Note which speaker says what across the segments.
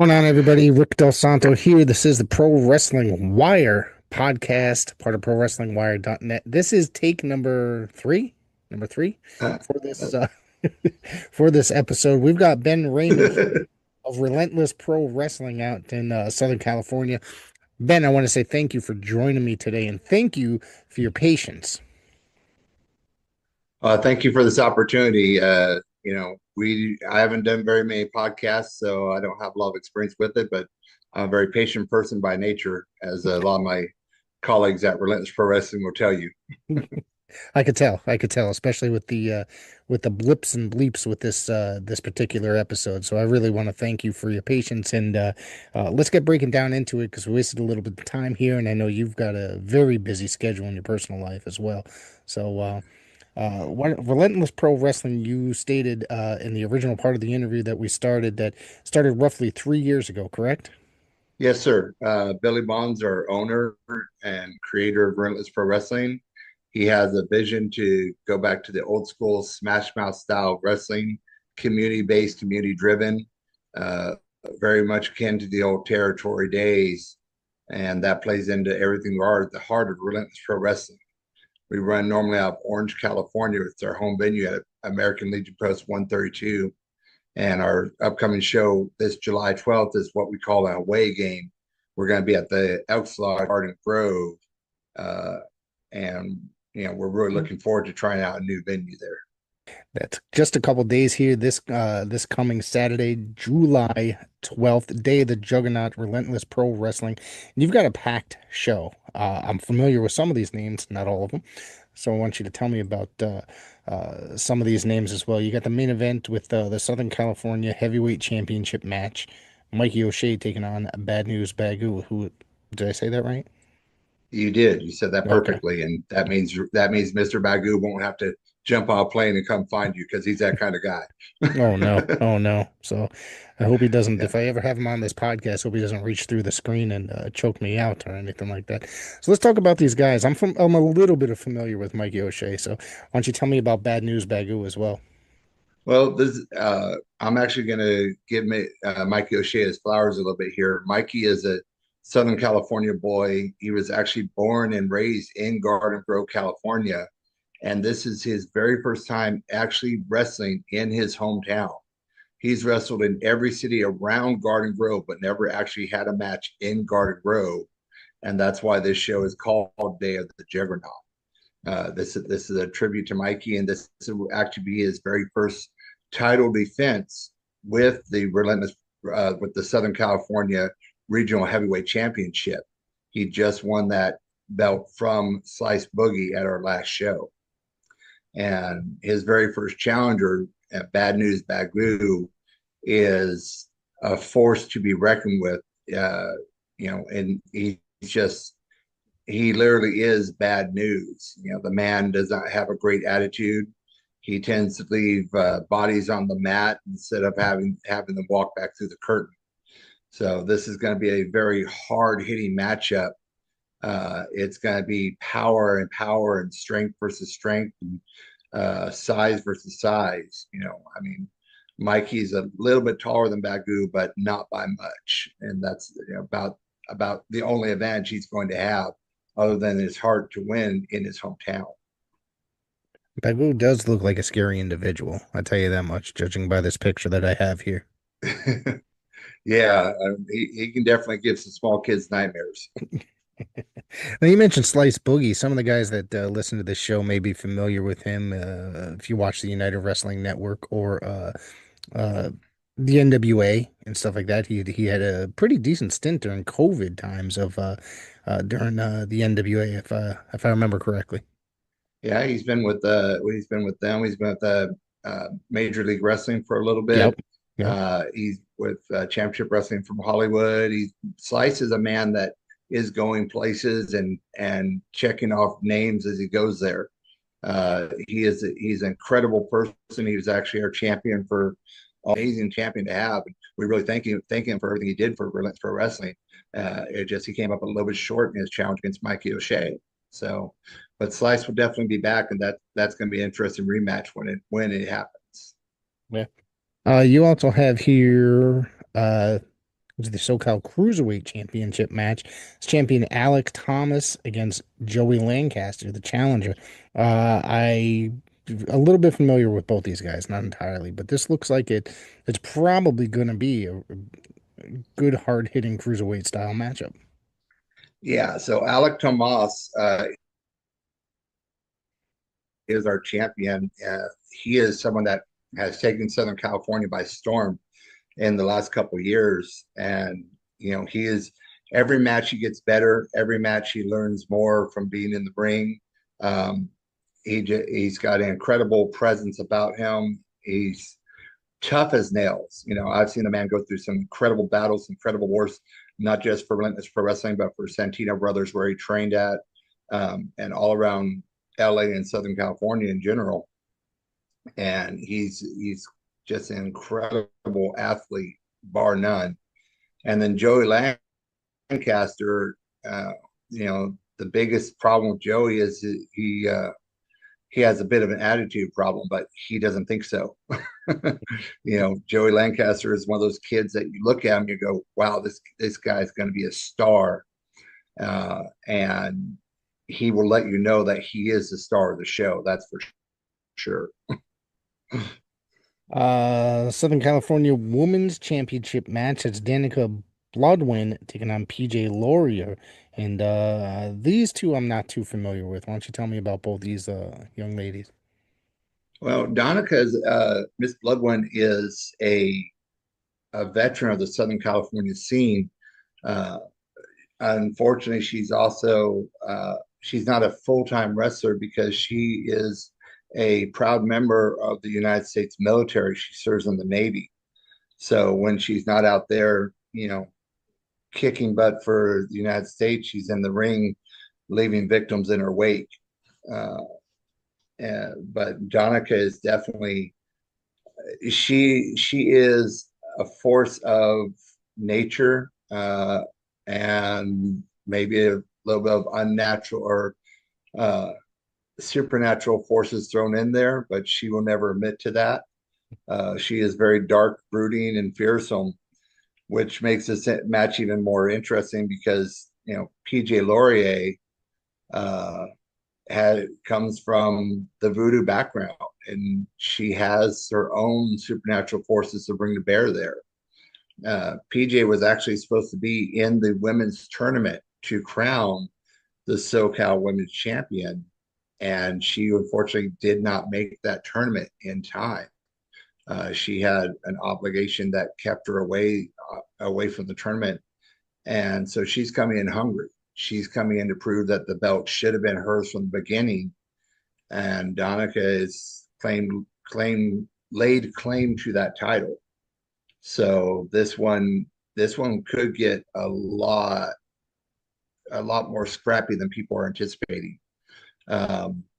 Speaker 1: Going on, everybody? Rick Del Santo here. This is the Pro Wrestling Wire podcast, part of ProWrestlingWire.net. This is take number three
Speaker 2: Uh,
Speaker 1: for
Speaker 2: uh,
Speaker 1: this for this episode. We've got Ben Raymond of Relentless Pro Wrestling out in Southern California. Ben, I want to say thank you for joining me today, and thank you for your patience.
Speaker 2: thank you for this opportunity. I haven't done very many podcasts, so I don't have a lot of experience with it, but I'm a very patient person by nature, as a lot of my colleagues at Relentless Pro Wrestling will tell you.
Speaker 1: I could tell, especially with the blips and bleeps with this particular episode. So I really want to thank you for your patience and let's get breaking down into it because we wasted a little bit of time here, and I know you've got a very busy schedule in your personal life as well. So what Relentless Pro Wrestling, you stated in the original part of the interview that we started roughly 3 years ago, correct?
Speaker 2: Yes, sir. Billy Bond's our owner and creator of Relentless Pro Wrestling. He has a vision to go back to the old school Smash Mouth style of wrestling, community based, community driven, uh, very much akin to the old territory days. And that plays into everything we are at the heart of Relentless Pro Wrestling. We run normally out of Orange, California. It's our home venue at American Legion Post 132. And our upcoming show this July 12th is what we call an away game. We're going to be at the Elks Lodge Garden Grove. Uh, and, we're really looking forward to trying out a new venue there.
Speaker 1: That's just a couple days here. This coming Saturday, July 12th, day of the Juggernaut, Relentless Pro Wrestling. And you've got a packed show. I'm familiar with some of these names, not all of them. So I want you to tell me about some of these names as well. You got the main event with the Southern California Heavyweight Championship match. Mikey O'Shea taking on Bad News Bagu. Who did I say that right?
Speaker 2: You did. You said that
Speaker 1: Okay.
Speaker 2: perfectly, and that means Mr. Bagoo won't have to jump on a plane and come find you because he's that kind of
Speaker 1: Oh no.
Speaker 2: guy.
Speaker 1: Oh no. So I hope he doesn't,
Speaker 2: Yeah.
Speaker 1: if I ever have him on this podcast, hope he doesn't reach through the screen and choke me out or anything like that. So let's talk about these guys. I'm a little bit familiar with Mikey O'Shea. So why don't you tell me about Bad News Bagu as well?
Speaker 2: Well, I'm actually going to give Mikey O'Shea his flowers a little bit here. Mikey is a Southern California boy. He was actually born and raised in Garden Grove, California, and this is his very first time actually wrestling in his hometown. He's wrestled in every city around Garden Grove, but never actually had a match in Garden Grove, and that's why this show is called Day of the Juggernaut. This is a tribute to Mikey, and this will actually be his very first title defense with the Relentless with the Southern California Regional Heavyweight Championship. He just won that belt from Slice Boogie at our last show, and his very first challenger at Bad News Bagu is a force to be reckoned with. And he's just he literally is bad news. The man does not have a great attitude. He tends to leave bodies on the mat instead of having them walk back through the curtain. So this is going to be a very hard hitting matchup. It's going to be power and strength versus strength, and size versus size. I mean, Mikey's a little bit taller than Bagu, but not by much, and that's about the only advantage he's going to have, other than his heart to win in his hometown.
Speaker 1: Bagu does look like a scary individual. I tell you that much, judging by this picture that I have here.
Speaker 2: Yeah, he can definitely give some small kids nightmares.
Speaker 1: Now you mentioned Slice Boogie. Some of the guys that listen to this show may be familiar with him if you watch the United Wrestling Network or uh, the NWA and stuff like that. He had a pretty decent stint during COVID times of during the NWA, if I remember correctly.
Speaker 2: Yeah, he's been with them. He's been with Major League Wrestling for a little
Speaker 1: Yep.
Speaker 2: bit.
Speaker 1: Yep.
Speaker 2: He's with Championship Wrestling from Hollywood. Slice is a man that is going places and checking off names as he goes there. He's an incredible person. He was actually our champion for amazing champion to have. We really thank him for everything he did for Relentless Pro Wrestling. He came up a little bit short in his challenge against Mikey O'Shea. So, but Slice will definitely be back, and that's going to be an interesting rematch when it happens.
Speaker 1: Yeah. You also have here was the SoCal Cruiserweight Championship match. It's champion Alec Thomas against Joey Lancaster, the challenger. I a little bit familiar with both these guys, not entirely, but this looks like it's probably going to be a good hard hitting cruiserweight style matchup.
Speaker 2: Yeah, so Alec Tomas is our champion. He is someone that has taken Southern California by storm in the last couple of years, and he is every match he gets better. Every match he learns more from being in the ring. Um, he's got an incredible presence about him. He's tough as nails. I've seen the man go through some incredible battles, incredible wars, not just for Relentless Pro Wrestling, but for Santino Brothers, where he trained at, and all around LA and Southern California in general. And he's just an incredible athlete, bar none. And then Joey Lancaster, the biggest problem with Joey is he has a bit of an attitude problem, but he doesn't think so. Joey Lancaster is one of those kids that you look at him, you go, "Wow, this guy's going to be a star," and he will let you know that he is the star of the show. That's for sure.
Speaker 1: Southern California Women's Championship match. It's Danica Bloodwin taking on PJ Laurier. And these two I'm not too familiar with. Why don't you tell me about both these young ladies?
Speaker 2: Well, Donica's Miss Bloodwin is a veteran of the Southern California scene. Uh, Unfortunately, she's not a full time wrestler because she is a proud member of the United States military. She serves in the Navy. So when she's not out there, kicking butt for the United States, she's in the ring, leaving victims in her wake. Uh, but Donica is definitely she is a force of nature, and maybe a little bit of unnatural or uh, supernatural forces thrown in there, but she will never admit to that. She is very dark, brooding, and fearsome, which makes this match even more interesting because PJ Laurier uh, comes from the voodoo background, and she has her own supernatural forces to bring to bear there. PJ was actually supposed to be in the women's tournament to crown the SoCal Women's Champion, and she unfortunately did not make that tournament in time. She had an obligation that kept her away from the tournament, and so she's coming in hungry. She's coming in to prove that the belt should have been hers from the beginning, and Donica is laid claim to that title. So this one could get a lot more scrappy than people are anticipating.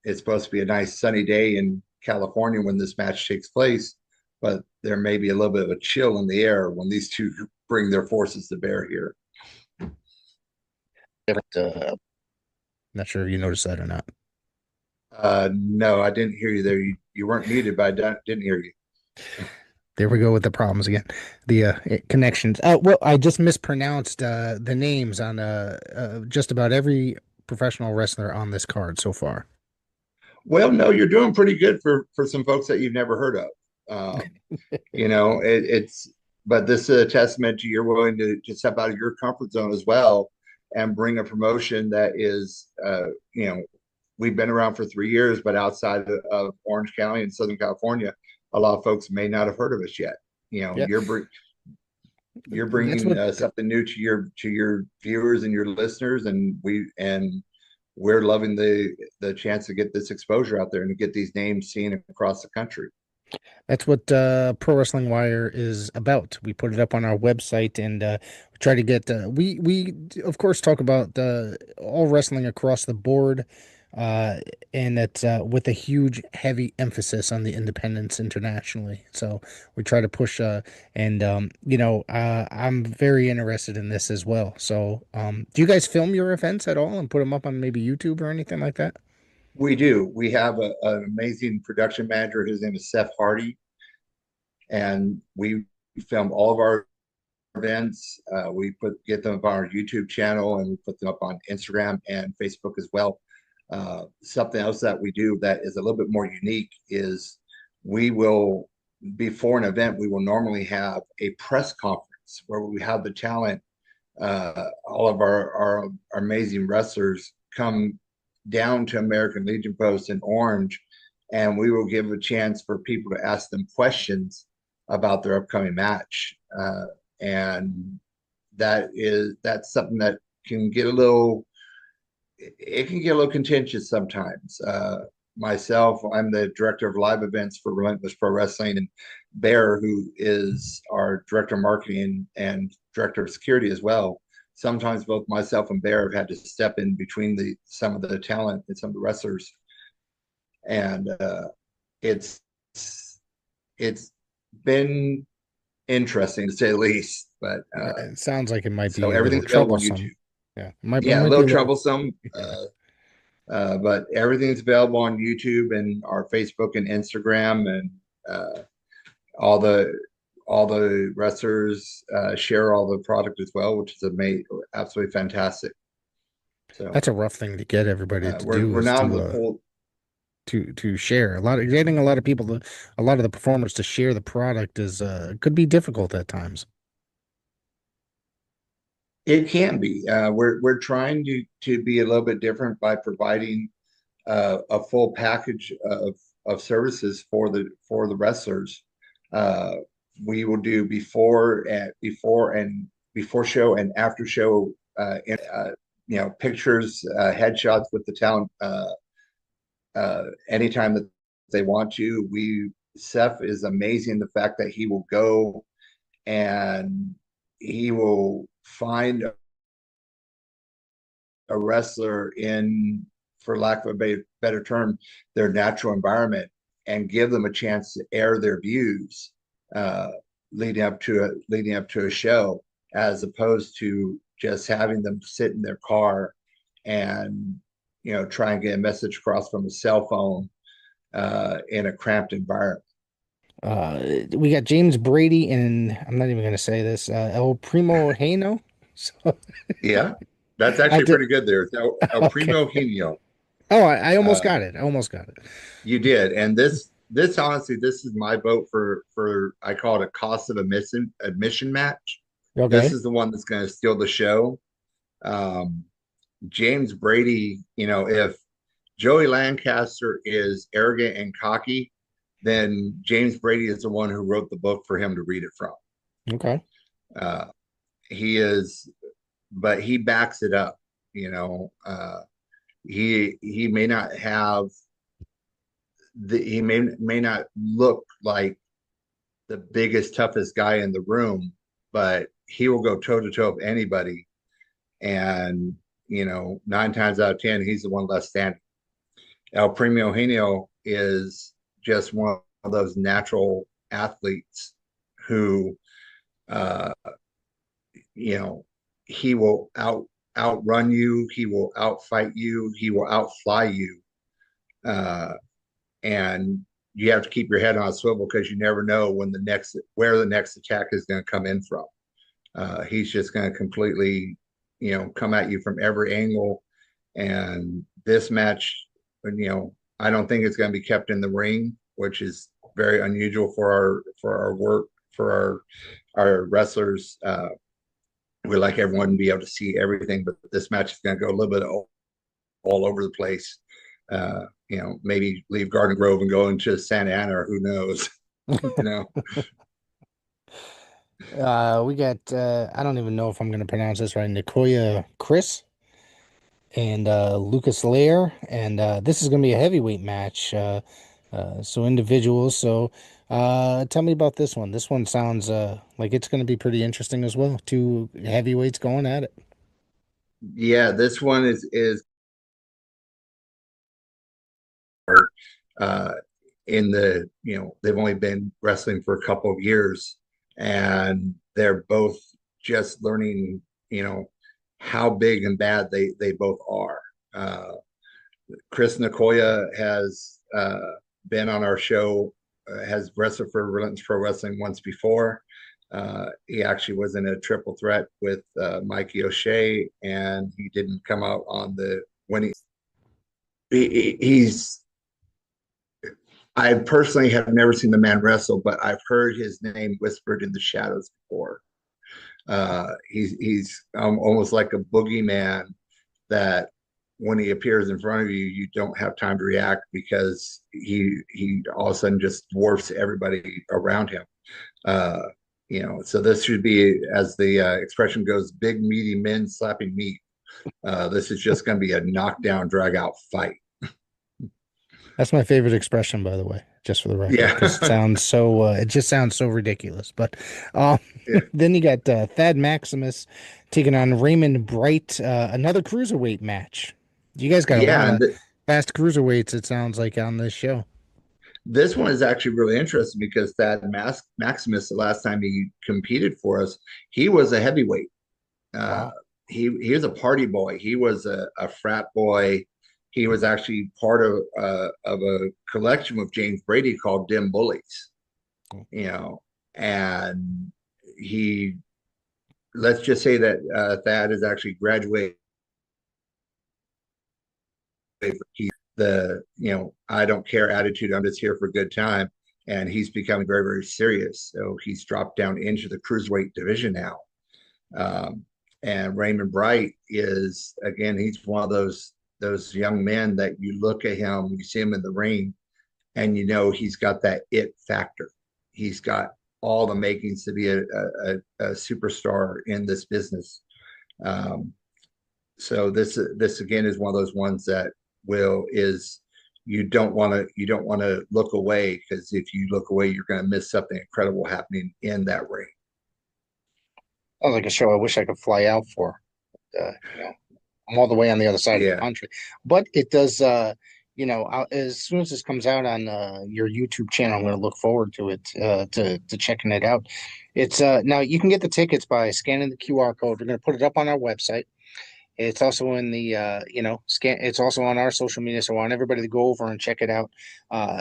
Speaker 2: It's supposed to be a nice sunny day in California when this match takes place, but there may be a little bit of a chill in the air when these two bring their forces to bear here.
Speaker 1: Not sure if you noticed that or not.
Speaker 2: No, I didn't hear you there. You weren't muted, but I didn't hear you.
Speaker 1: There we go with the problems again. The connections. Well, I just mispronounced the names on just about every professional wrestler on this card so far.
Speaker 2: Well, no, you're doing pretty good for some folks that you've never heard of. It's but this is a testament to you're willing to step out of your comfort zone as well and bring a promotion that is we've been around for 3 years, but outside of Orange County and Southern California, a lot of folks may not have heard of us yet.
Speaker 1: Yeah,
Speaker 2: You're
Speaker 1: that's
Speaker 2: bringing
Speaker 1: what
Speaker 2: something new to your viewers and your listeners, and we're loving the chance to get this exposure out there and to get these names seen across the country.
Speaker 1: That's what Pro Wrestling Wire is about. We put it up on our website and we try to get we of course talk about all wrestling across the board, uh, and it's with a huge heavy emphasis on the independents internationally. So we try to push and I'm very interested in this as well. So do you guys film your events at all and put them up on maybe YouTube or anything like that?
Speaker 2: We do. We have an amazing production manager. His name is Seth Hardy, and we film all of our events. We get them up on our YouTube channel, and we put them up on Instagram and Facebook as well. Something else that we do that is a little bit more unique is we will, before an event, we will normally have a press conference where we have the talent, all of our amazing wrestlers come down to American Legion Post in Orange, and we will give a chance for people to ask them questions about their upcoming match. And that's something that can get a little it can get a little contentious sometimes. Myself, I'm the director of live events for Relentless Pro Wrestling, and Bear, who is our director of marketing and director of security as well. Sometimes both myself and Bear have had to step in between some of the talent and some of the wrestlers, and it's it's been interesting to say the least. But
Speaker 1: It sounds like it might
Speaker 2: so
Speaker 1: be a little
Speaker 2: everything's available on
Speaker 1: troublesome.
Speaker 2: YouTube.
Speaker 1: Yeah, it
Speaker 2: Yeah, a
Speaker 1: might be
Speaker 2: little
Speaker 1: a little.
Speaker 2: troublesome.
Speaker 1: Yeah,
Speaker 2: But everything's available on YouTube and our Facebook and Instagram, and uh, all the all the wrestlers share all the product as well, which is amazing, absolutely fantastic. So
Speaker 1: that's a rough thing to get everybody to do
Speaker 2: we're
Speaker 1: is
Speaker 2: now in the full.
Speaker 1: to share. A lot of getting a lot of people to a lot of the performers to share the product is could be difficult at times.
Speaker 2: It can be. We're trying to be a little bit different by providing a full package of services for the wrestlers. Uh, we will do before show and after show, pictures, headshots with the talent, anytime that they want to. Seth is amazing. The fact that he will go and he will find a wrestler in, for lack of a better term, their natural environment, and give them a chance to air their views, uh, leading up to a show, as opposed to just having them sit in their car and try and get a message across from a cell phone in a cramped environment.
Speaker 1: We got James Brady and I'm not even going to say this, El Primo Hano. So
Speaker 2: Yeah, that's
Speaker 1: I have
Speaker 2: actually
Speaker 1: to,
Speaker 2: pretty good there. It's El
Speaker 1: okay.
Speaker 2: Primo Genio.
Speaker 1: Oh, I almost
Speaker 2: Uh,
Speaker 1: got it. I almost got it.
Speaker 2: You did, and this honestly, this is my vote for I call it a cost of admission match. This
Speaker 1: Okay.
Speaker 2: is the one that's going to steal the show. Um, James Brady, if Joey Lancaster is arrogant and cocky, then James Brady is the one who wrote the book for him to read it from.
Speaker 1: Okay.
Speaker 2: Uh, he is, but he backs it up. You know, he may not have he may not look like the biggest, toughest guy in the room, but he will go toe to toe with anybody. And, 9 times out of 10, he's the one left standing. El Primo Genio is just one of those natural athletes who, uh, you know, he will outrun you, he will outfight you, he will outfly you. Uh, and you have to keep your head on a swivel because you never know where the next attack is going to come in from. He's just going to completely, come at you from every angle. And this match, I don't think it's going to be kept in the ring, which is very unusual for our work for our wrestlers. We like everyone to be able to see everything, but this match is going to go a little bit all over the place. Maybe leave Garden Grove and go into Santa Ana, or who knows, you know.
Speaker 1: We got I don't even know if I'm going to pronounce this right. Nicoya Chris and Lucas Lair, and this is going to be a heavyweight match. So individuals. So tell me about this one. This one sounds like it's going to be pretty interesting as well. Two heavyweights going at it.
Speaker 2: Yeah, this one is uh, in they've only been wrestling for a couple of years, and they're both just learning, how big and bad they both are. Uh, Chris Nicoya has been on our show, has wrestled for Relentless Pro Wrestling once before. He actually was in a triple threat with Mikey O'Shea, and he didn't come out on the winning. He's I personally have never seen the man wrestle, but I've heard his name whispered in the shadows before. He's almost like a boogeyman that when he appears in front of you, you don't have time to react because he all of a sudden just dwarfs everybody around him. Uh, so this should be, as the expression goes, big meaty men slapping meat. This is just going to be a knockdown, drag out fight.
Speaker 1: That's my favorite expression, by the way, just for the record, because
Speaker 2: Yeah,
Speaker 1: it just sounds so ridiculous. But um,
Speaker 2: yeah,
Speaker 1: then you got Thad Maximus taking on Raymond Bright, another cruiserweight match. You guys got a lot
Speaker 2: yeah.
Speaker 1: of fast cruiserweights, it sounds like, on this show.
Speaker 2: This one is actually really interesting because Thad Maximus, the last time he competed for us, he was a heavyweight. Uh,
Speaker 1: Wow.
Speaker 2: he was a party boy. He was a frat boy. He was actually part of a collection with James Brady called Dim Bullies. You know, and he let's just say that Thad has actually graduated. He the I don't care attitude. I'm just here for a good time, and he's becoming very very serious. So he's dropped down into the cruiserweight division now. Um, and Raymond Bright is again, he's one of those young men that you look at him, you see him in the ring, and you know he's got that it factor. He's got all the makings to be a superstar in this business. Um, so this again is one of those ones that will is you don't want to look away because if you look away, you're going to miss something incredible happening in that ring.
Speaker 1: Sounds like a show I wish I could fly out for. I'm all the way on the other side of the
Speaker 2: Yeah,
Speaker 1: country, but it does. As soon as this comes out on your YouTube channel, I'm going to look forward to it, to checking it out. It's now you can get the tickets by scanning the QR code. We're going to put it up on our website. It's also in the scan. It's also on our social media, so I want everybody to go over and check it out.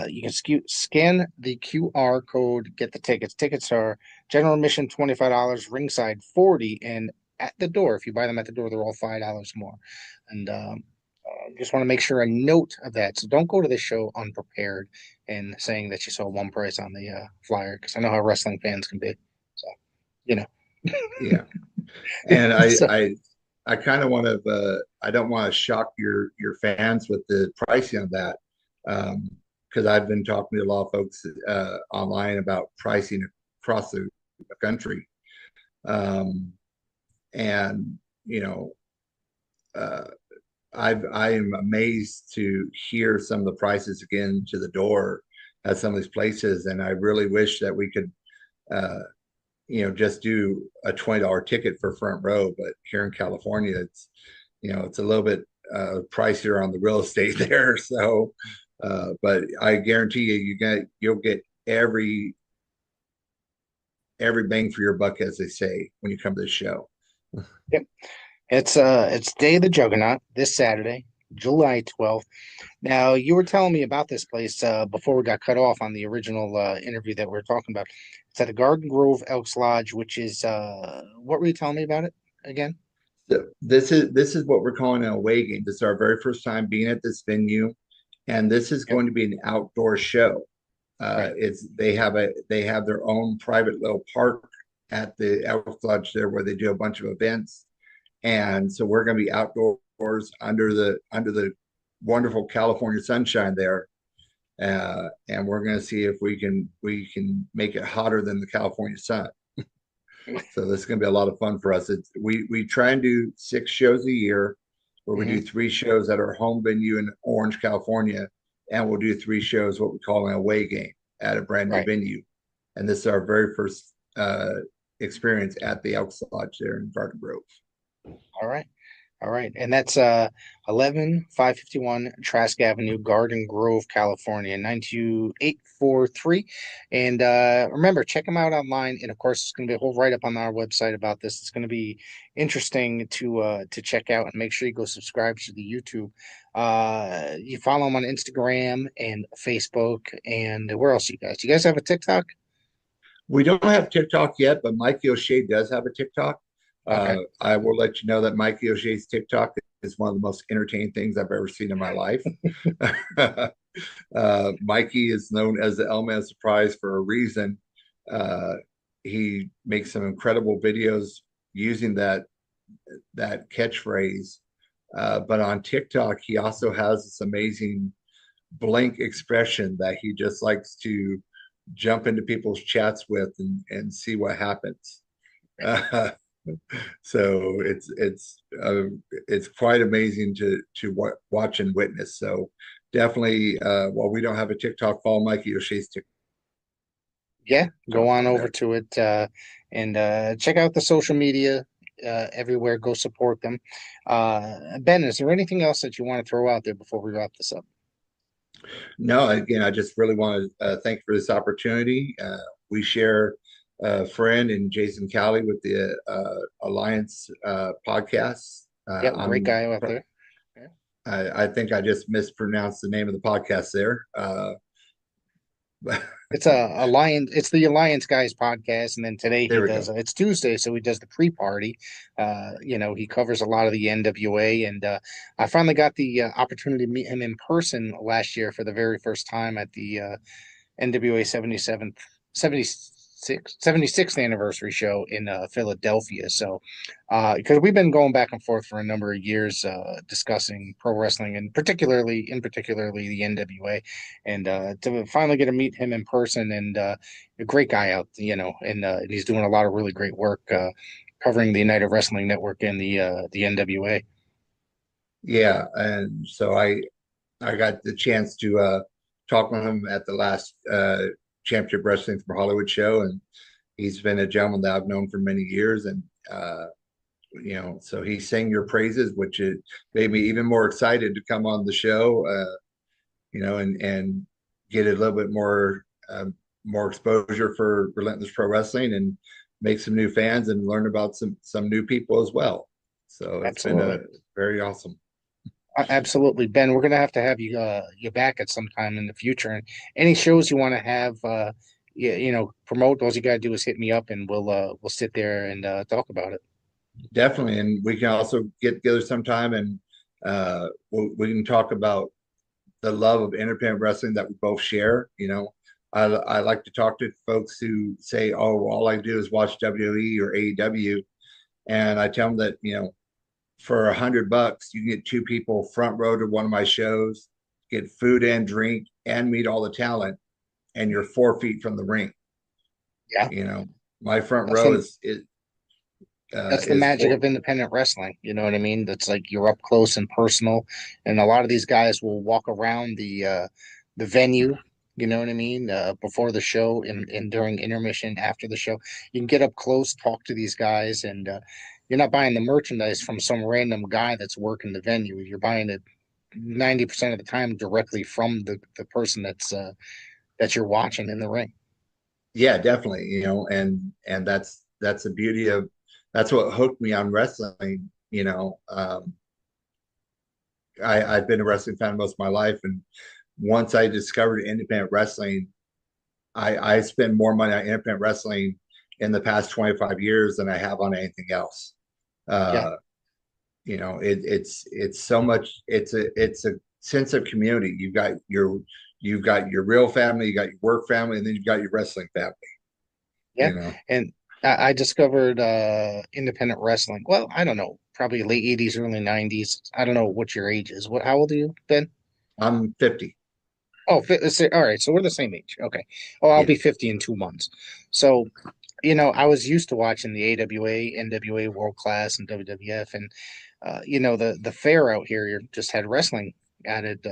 Speaker 1: You can scan the QR code, get the tickets. Tickets are general admission $25, ringside 40, and at the door, if you buy them at the door, they're all $5 more. And just want to make sure a note of that. So don't go to this show unprepared and saying that you saw one price on the flyer, because I know how wrestling fans can be. So you know,
Speaker 2: yeah. And I
Speaker 1: so
Speaker 2: I I kind of want to I don't want to shock your fans with the pricing of that because I've been talking to a lot of folks online about pricing across the country. Um, and you know uh, I am amazed to hear some of the prices again to the door at some of these places, and I really wish that we could uh, just do a $20 ticket for front row. But here in California, it's a little bit pricier on the real estate there. So, but I guarantee you'll get every bang for your buck, as they say, when you come to the show.
Speaker 1: yep. It's Day of the Juggernaut this Saturday, July 12th. Now, you were telling me about this place before we got cut off on the original interview that we were talking about. It's at the Garden Grove Elks Lodge, which is what were you telling me about it again?
Speaker 2: So this is what we're calling an away game. This is our very first time being at this venue, and this is
Speaker 1: Yep,
Speaker 2: going to be an outdoor show.
Speaker 1: right.
Speaker 2: It's they have their own private little park at the Elks Lodge there where they do a bunch of events, and so we're going to be outdoors under the wonderful California sunshine there, and we're going to see if we can make it hotter than the California sun. So this is going to be a lot of fun for us. We try and do 6 shows a year, where we do
Speaker 1: Hmm.
Speaker 2: 3 shows at our home venue in Orange, California, and we'll do 3 shows what we call an away game at a brand new
Speaker 1: Right.
Speaker 2: venue. And this is our very first experience at the Elks Lodge there in Garden Grove.
Speaker 1: All right. All right. And that's 11551 Trask Avenue, Garden Grove, California, 92843. And remember, check them out online. And of course, it's going to be a whole write-up on our website about this. It's going to be interesting to check out, and make sure you go subscribe to the YouTube. You follow them on Instagram and Facebook. And where else you guys? Do you guys have a TikTok?
Speaker 2: We don't have TikTok yet, but Mikey O'Shea does have a TikTok.
Speaker 1: Okay.
Speaker 2: I will let you know that Mikey O'Shea's TikTok is one of the most entertaining things I've ever seen in my life. Mikey is known as the element of surprise for a reason. Uh, he makes some incredible videos using that catchphrase. But on TikTok, he also has this amazing blank expression that he just likes to jump into people's chats with and see what happens. Uh, so it's quite amazing to watch and witness. So definitely, while we don't have a TikTok, follow Mikey O'Shea's
Speaker 1: Yeah, go
Speaker 2: TikTok
Speaker 1: on
Speaker 2: on
Speaker 1: over
Speaker 2: there.
Speaker 1: to it and check out the social media everywhere. Go support them. Ben, is there anything else that you want to throw out there before we wrap this up?
Speaker 2: No, again, I just really want to thank you for this opportunity. We share a friend and Jason Calley with the Alliance podcast.
Speaker 1: Yep, great guy out there. Yeah.
Speaker 2: I think I just mispronounced the name of the podcast there.
Speaker 1: It's a Alliance. It's the Alliance Guys podcast, and then today he
Speaker 2: There we
Speaker 1: does.
Speaker 2: go.
Speaker 1: It's Tuesday, so he does the pre-party. He covers a lot of the NWA, and I finally got the opportunity to meet him in person last year for the very first time at the NWA 76th anniversary show in Philadelphia. So, because we've been going back and forth for a number of years discussing pro wrestling and particularly the NWA, and to finally get to meet him in person and a great guy out, and he's doing a lot of really great work covering the United Wrestling Network and the NWA.
Speaker 2: Yeah, and so I got the chance to talk with him at the last Championship Wrestling for Hollywood show, and he's been a gentleman that I've known for many years, and so he sang your praises, which it made me even more excited to come on the show, and get a little bit more exposure for Relentless Pro Wrestling and make some new fans and learn about some new people as well. So it's been a
Speaker 1: Absolutely.
Speaker 2: very awesome.
Speaker 1: Absolutely, Ben. We're gonna have to have you back at some time in the future. And any shows you want to have, promote. All you gotta do is hit me up, and we'll sit there and talk about it.
Speaker 2: Definitely, and we can also get together sometime and we can talk about the love of independent wrestling that we both share. I like to talk to folks who say, "Oh, well, all I do is watch WWE or AEW," and I tell them that for $100, you can get two people front row to one of my shows, get food and drink, and meet all the talent, and you're 4 feet from the ring.
Speaker 1: Yeah,
Speaker 2: You know, my front
Speaker 1: that's
Speaker 2: row
Speaker 1: the that's the
Speaker 2: is
Speaker 1: magic
Speaker 2: four.
Speaker 1: of independent wrestling. You know what I mean? That's like you're up close and personal, and a lot of these guys will walk around the venue. You know what I mean? Before the show and during intermission, after the show, you can get up close, talk to these guys, and you're not buying the merchandise from some random guy that's working the venue. You're buying it 90% of the time directly from the person that you're watching in the ring.
Speaker 2: Yeah, definitely. And that's the beauty of that's what hooked me on wrestling. I've been a wrestling fan most of my life, and once I discovered independent wrestling, I spend more money on independent wrestling in the past 25 years than I have on anything else.
Speaker 1: Yeah,
Speaker 2: Uh, it's so much. It's a sense of community. You've got your real family, you got your work family, and then you've got your wrestling family.
Speaker 1: yeah.
Speaker 2: You know,
Speaker 1: And I discovered independent wrestling. Well, I don't know, probably late 80s, early 90s. I don't know what your age is. How old are you, Ben?
Speaker 2: I'm 50.
Speaker 1: Oh, all right. So we're the same age. Okay. Oh, I'll
Speaker 2: Yeah,
Speaker 1: be 50 in 2 months. So, I was used to watching the AWA, NWA, World Class, and WWF, and the fair out here just had wrestling added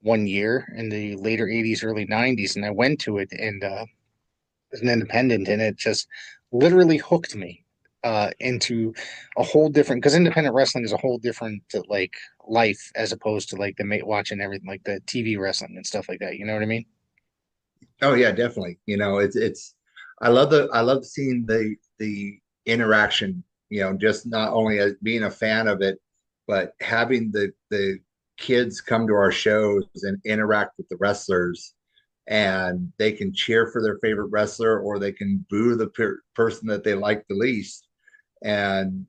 Speaker 1: one year in the later 80s, early 90s, and I went to it and as an independent, and it just literally hooked me into a whole different because independent wrestling is a whole different like life as opposed to like the mate watching everything like the TV wrestling and stuff like that. You know what I mean?
Speaker 2: oh yeah, definitely. It's I love seeing the interaction. Just not only as being a fan of it, but having the kids come to our shows and interact with the wrestlers. and they can cheer for their favorite wrestler or they can boo the person that they like the least. And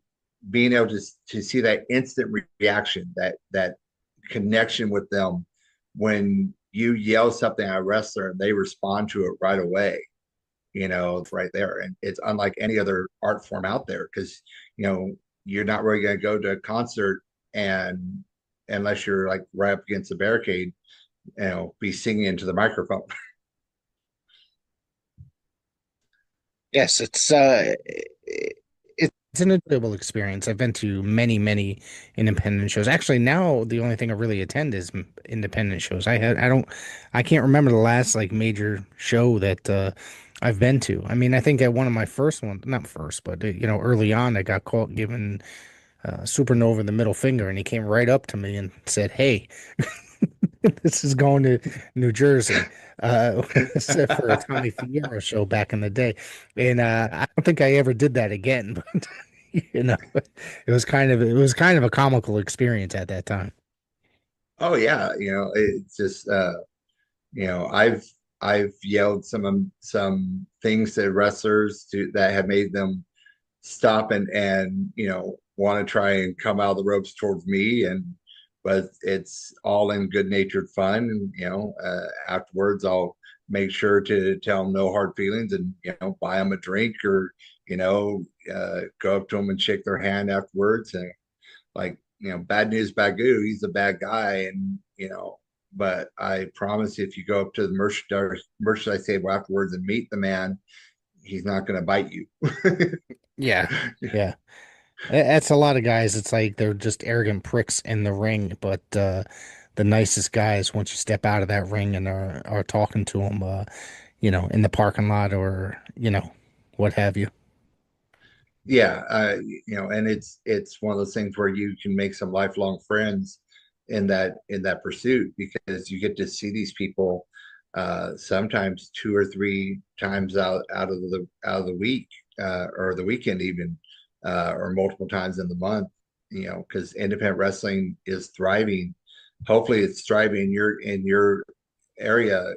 Speaker 2: being able to see that instant reaction, that connection with them when you yell something at a wrestler and they respond to it right away, it's right there. And it's unlike any other art form out there because, you're not really going to go to a concert and unless you're like right up against the barricade, be singing into the microphone.
Speaker 1: Yes, it's an enjoyable experience. I've been to many, many independent shows. Actually, now the only thing I really attend is independent shows. I can't remember the last like major show that I've been to. I mean, I think at one of my first ones, not first, but early on, I got caught giving Supernova the middle finger, and he came right up to me and said, "Hey." This is going to New Jersey for a Tommy Fierro show back in the day, and I don't think I ever did that again. But it was kind of a comical experience at that time.
Speaker 2: Oh yeah, it's just I've yelled some things to wrestlers that have made them stop and want to try and come out of the ropes towards me, and but it's all in good natured fun. And afterwards I'll make sure to tell them no hard feelings and buy them a drink or go up to them and shake their hand afterwards. And like bad news Bagoo, he's a bad guy, and but I promise if you go up to the merchandise table afterwards and meet the man, he's not going to bite you.
Speaker 1: Yeah, yeah. That's a lot of guys. It's like they're just arrogant pricks in the ring, but the nicest guys once you step out of that ring and are talking to them, in the parking lot or what have you.
Speaker 2: Yeah, and it's one of those things where you can make some lifelong friends in that pursuit because you get to see these people sometimes two or three times out of the week or the weekend even or multiple times in the month. Because independent wrestling is thriving. Hopefully, it's thriving in your area.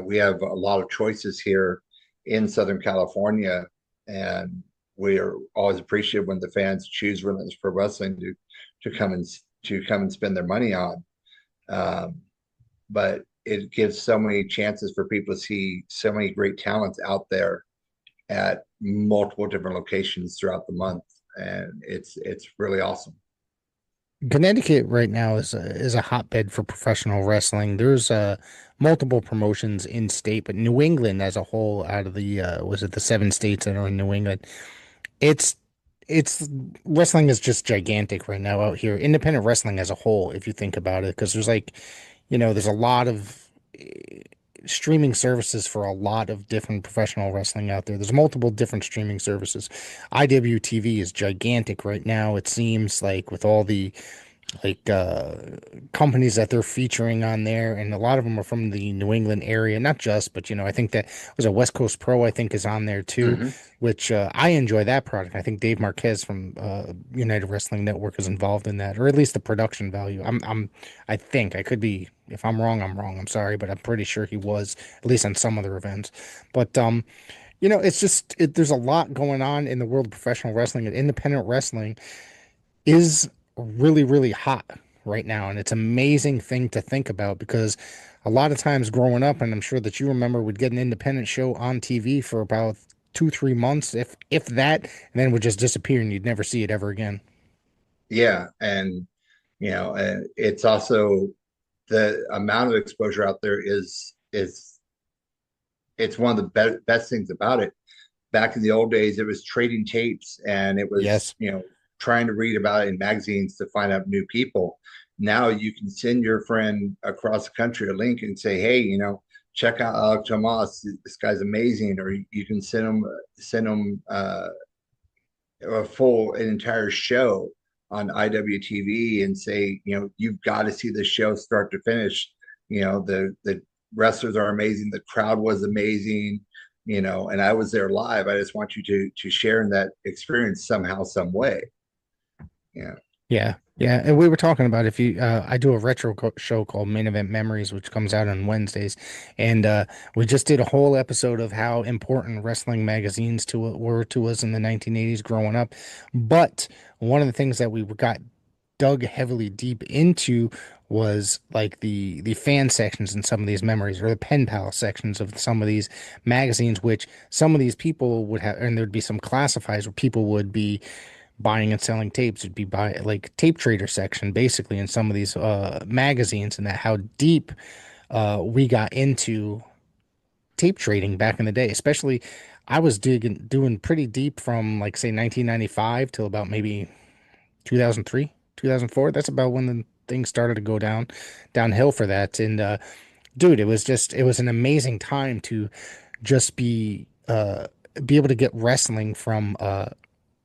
Speaker 2: We have a lot of choices here in Southern California, and we are always appreciative when the fans choose Relentless Pro Wrestling to come and spend their money on. Um, but it gives so many chances for people to see so many great talents out there at multiple different locations throughout the month, and it's really awesome.
Speaker 1: Connecticut right now is a hotbed for professional wrestling. There's multiple promotions in state, but New England as a whole, out of the was it the seven states that are in New England, it's it's wrestling is just gigantic right now out here. Independent wrestling as a whole, if you think about it, because there's like, there's a lot of streaming services for a lot of different professional wrestling out there. There's multiple different streaming services. IWTV is gigantic right now. It seems like with all the like companies that they're featuring on there, and a lot of them are from the New England area, not just, but I think that was a West Coast Pro, I think, is on there too,
Speaker 2: Mm-hmm.
Speaker 1: which I enjoy that product. I think Dave Marquez from United Wrestling Network is involved in that, or at least the production value. I think I could be, if I'm wrong, I'm wrong. I'm sorry, but I'm pretty sure he was at least on some other events. But it's just there's a lot going on in the world of professional wrestling, and independent wrestling is really, really hot right now. And it's an amazing thing to think about because a lot of times growing up, and I'm sure that you remember, would get an independent show on TV for about 2, 3 months, if that, and then would just disappear and you'd never see it ever again.
Speaker 2: Yeah, and it's also the amount of exposure out there is it's one of the best things about it. Back in the old days, it was trading tapes and it was,
Speaker 1: Yes.
Speaker 2: trying to read about it in magazines to find out new people. Now you can send your friend across the country a link and say, hey, check out Alex Tomas. This guy's amazing. Or you can send them an entire show on IWTV and say, you've got to see the show start to finish. The wrestlers are amazing. The crowd was amazing. And I was there live. I just want you to share in that experience somehow, some way. Yeah.
Speaker 1: Yeah, yeah, and we were talking about if you, I do a show called Main Event Memories, which comes out on Wednesdays, and we just did a whole episode of how important wrestling magazines were to us in the 1980s growing up. But one of the things that we got dug heavily deep into was like the fan sections in some of these memories, or the pen pal sections of some of these magazines, which some of these people would have, and there'd be some classifieds where people would be buying and selling tapes. It'd be by like tape trader section basically in some of these magazines, and that how deep we got into tape trading back in the day. Especially, I was doing pretty deep from like say 1995 till about maybe 2003, 2004. That's about when the things started to go downhill for that. And dude, it was an amazing time to just be able to get wrestling from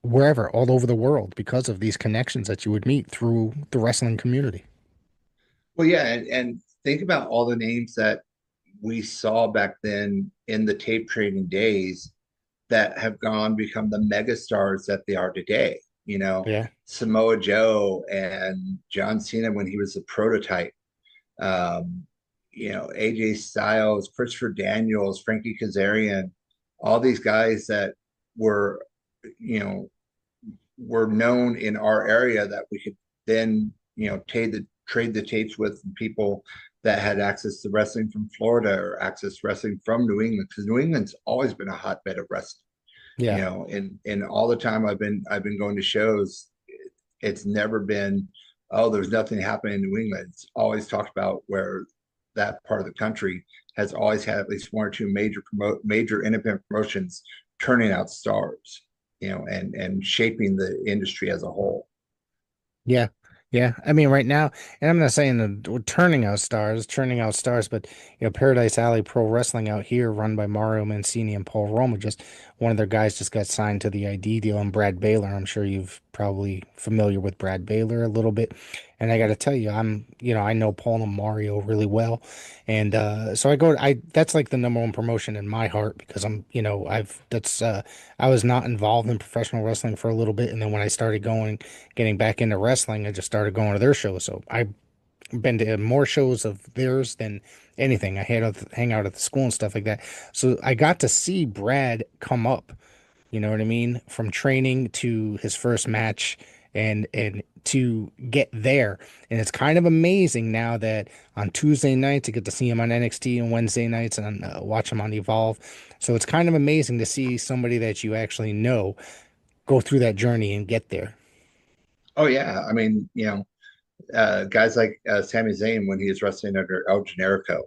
Speaker 1: wherever, all over the world, because of these connections that you would meet through the wrestling community.
Speaker 2: Well, yeah, and think about all the names that we saw back then in the tape trading days that have gone become the megastars that they are today. You know,
Speaker 1: Yeah.
Speaker 2: Samoa Joe and John Cena when he was a prototype. Um, AJ Styles, Christopher Daniels, Frankie Kazarian, all these guys that were, you know, were known in our area that we could then, trade the tapes with people that had access to wrestling from Florida or access to wrestling from New England, because New England's always been a hotbed of wrestling.
Speaker 1: Yeah.
Speaker 2: And all the time I've been going to shows, it's never been, oh, there's nothing happening in New England. It's always talked about where that part of the country has always had at least one or two major independent promotions turning out stars, and shaping the industry as a whole.
Speaker 1: Yeah. Yeah. I mean, right now, and I'm not saying that we're turning out stars, but Paradise Alley Pro Wrestling out here, run by Mario Mancini and Paul Roma, just one of their guys just got signed to the ID deal, and Brad Baylor. I'm sure you've probably familiar with Brad Baylor a little bit. And I got to tell you, I know Paul and Mario really well. And so that's like the number one promotion in my heart, because I was not involved in professional wrestling for a little bit. And then when I started getting back into wrestling, I just started going to their shows. So I've been to more shows of theirs than anything. I had to hang out at the school and stuff like that. So I got to see Brad come up, you know what I mean? From training to his first match, and to get there. And it's kind of amazing now that on Tuesday nights I get to see him on NXT, and Wednesday nights and watch him on Evolve. So it's kind of amazing to see somebody that you actually know go through that journey and get there.
Speaker 2: Oh yeah, I mean, guys like Sami Zayn when he was wrestling under El Generico,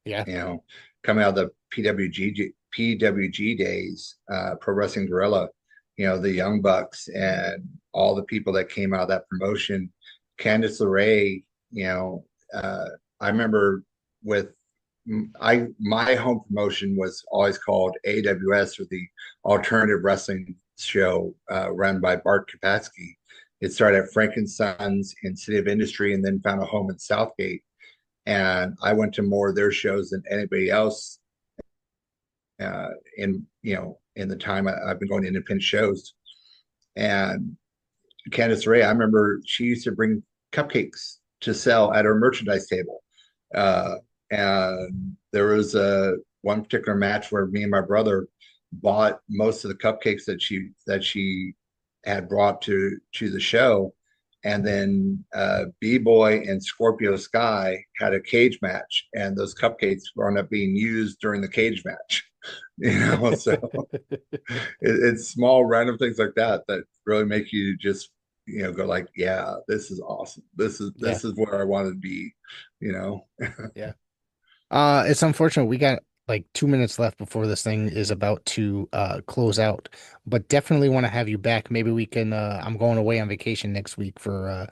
Speaker 1: Yeah.
Speaker 2: you know, coming out of the PWG days, Pro Wrestling Guerrilla, the Young Bucks and all the people that came out of that promotion. Candice LeRae, I remember with my home promotion was always called AWS, or the Alternative Wrestling Show, run by Bart Kapatsky. It started at Frankensons in City of Industry and then found a home in Southgate. And I went to more of their shows than anybody else, in the time I've been going to independent shows. And Candice Ray, I remember she used to bring cupcakes to sell at her merchandise table. Uh, and there was one particular match where me and my brother bought most of the cupcakes that she had brought to the show. And then B-Boy and Scorpio Sky had a cage match, and those cupcakes wound up being used during the cage match. So it's small random things like that that really make you just go like, yeah, this is awesome,
Speaker 1: Yeah.
Speaker 2: this is where I want to be you know
Speaker 1: Yeah. It's unfortunate we got like 2 minutes left before this thing is about to close out, but definitely want to have you back. Maybe we can I'm going away on vacation next week for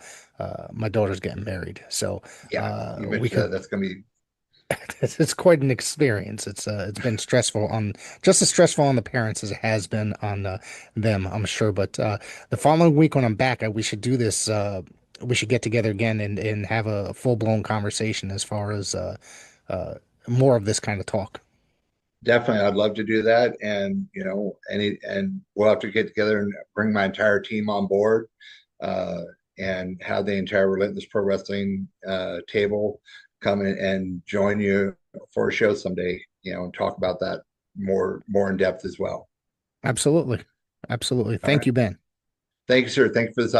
Speaker 1: my daughter's getting married. So
Speaker 2: Yeah, you
Speaker 1: we
Speaker 2: mentioned
Speaker 1: could
Speaker 2: that. That's gonna be
Speaker 1: it's quite an experience. It's been stressful on just as stressful on the parents as it has been on them, I'm sure. But the following week when I'm back, we should do this. We should get together again and have a full-blown conversation as far as uh, more of this kind of talk.
Speaker 2: definitely, I'd love to do that. And we'll have to get together and bring my entire team on board, uh and have the entire Relentless Pro Wrestling table come in and join you for a show someday, and talk about that more in depth as well.
Speaker 1: Absolutely. Absolutely.
Speaker 2: All
Speaker 1: Thank
Speaker 2: right.
Speaker 1: you, Ben.
Speaker 2: Thank you, sir. Thank you for this opportunity.